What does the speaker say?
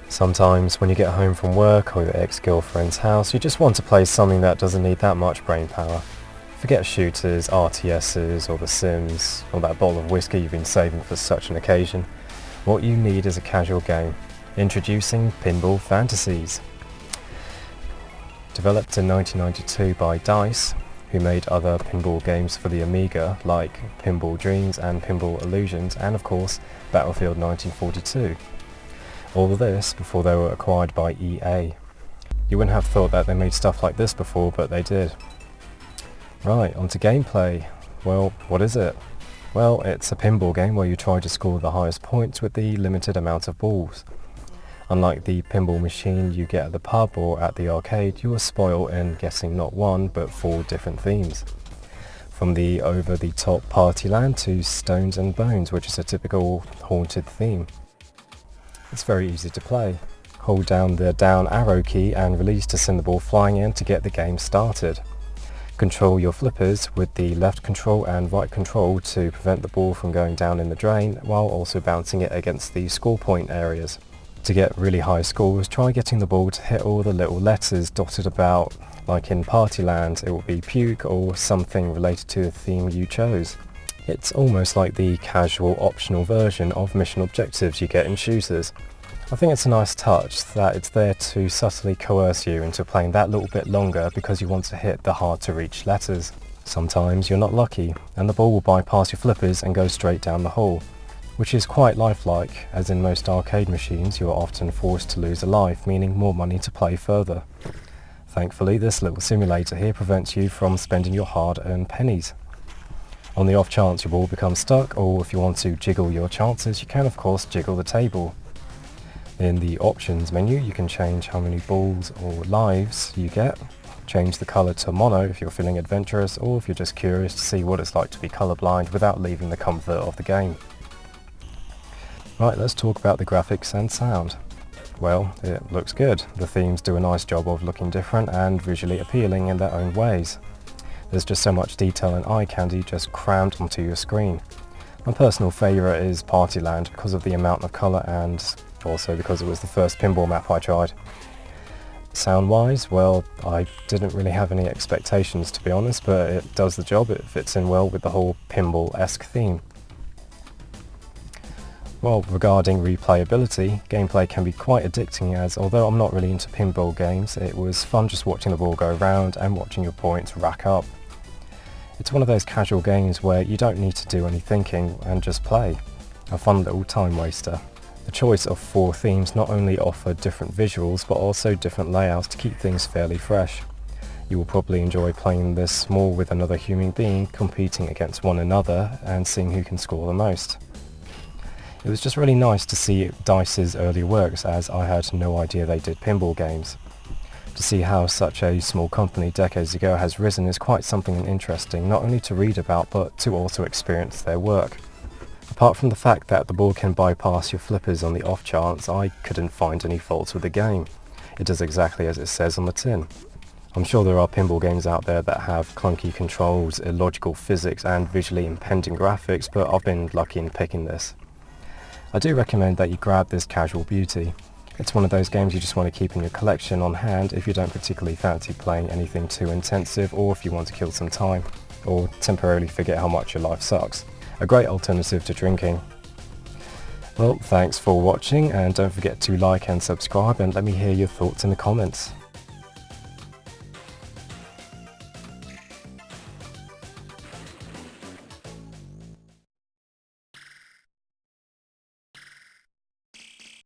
Sometimes when you get home from work or your ex-girlfriend's house, you just want to play something that doesn't need that much brain power. Forget shooters, RTSs or The Sims, or that bottle of whiskey you've been saving for such an occasion. What you need is a casual game. Introducing Pinball Fantasies. Developed in 1992 by DICE, who made other pinball games for the Amiga like Pinball Dreams and Pinball Illusions, and of course Battlefield 1942. All of this before they were acquired by EA. You wouldn't have thought that they made stuff like this before, but they did. Right, onto gameplay. Well, what is it? Well, it's a pinball game where you try to score the highest points with the limited amount of balls. Unlike the pinball machine you get at the pub or at the arcade, you are spoiled in getting not one but 4 different themes. From the over-the-top Partyland to Stones and Bones, which is a typical haunted theme. It's very easy to play. Hold down the down arrow key and release to send the ball flying in to get the game started. Control your flippers with the left control and right control to prevent the ball from going down in the drain, while also bouncing it against the score point areas. To get really high scores, try getting the ball to hit all the little letters dotted about, like in Partyland it will be puke or something related to the theme you chose. It's almost like the casual optional version of mission objectives you get in shooters. I think it's a nice touch that it's there to subtly coerce you into playing that little bit longer because you want to hit the hard to reach letters. Sometimes you're not lucky and the ball will bypass your flippers and go straight down the hole, which is quite lifelike, as in most arcade machines you are often forced to lose a life, meaning more money to play further. Thankfully this little simulator here prevents you from spending your hard-earned pennies. On the off chance your ball becomes stuck, or if you want to jiggle your chances, you can of course jiggle the table. In the options menu you can change how many balls or lives you get, change the colour to mono if you're feeling adventurous, or if you're just curious to see what it's like to be colourblind without leaving the comfort of the game. Right, let's talk about the graphics and sound. Well, it looks good. The themes do a nice job of looking different and visually appealing in their own ways. There's just so much detail and eye candy just crammed onto your screen. My personal favourite is Partyland because of the amount of colour and also because it was the first pinball map I tried. Sound-wise, well, I didn't really have any expectations to be honest, but it does the job. It fits in well with the whole pinball-esque theme. Well, regarding replayability, gameplay can be quite addicting, as although I'm not really into pinball games, it was fun just watching the ball go around and watching your points rack up. It's one of those casual games where you don't need to do any thinking and just play. A fun little time waster. The choice of 4 themes not only offer different visuals but also different layouts to keep things fairly fresh. You will probably enjoy playing this more with another human being, competing against one another and seeing who can score the most. It was just really nice to see DICE's early works, as I had no idea they did pinball games. To see how such a small company decades ago has risen is quite something interesting, not only to read about but to also experience their work. Apart from the fact that the ball can bypass your flippers on the off chance, I couldn't find any faults with the game. It does exactly as it says on the tin. I'm sure there are pinball games out there that have clunky controls, illogical physics and visually impending graphics, but I've been lucky in picking this. I do recommend that you grab this casual beauty. It's one of those games you just want to keep in your collection on hand if you don't particularly fancy playing anything too intensive, or if you want to kill some time, or temporarily forget how much your life sucks. A great alternative to drinking. Well, thanks for watching, and don't forget to like and subscribe, and let me hear your thoughts in the comments.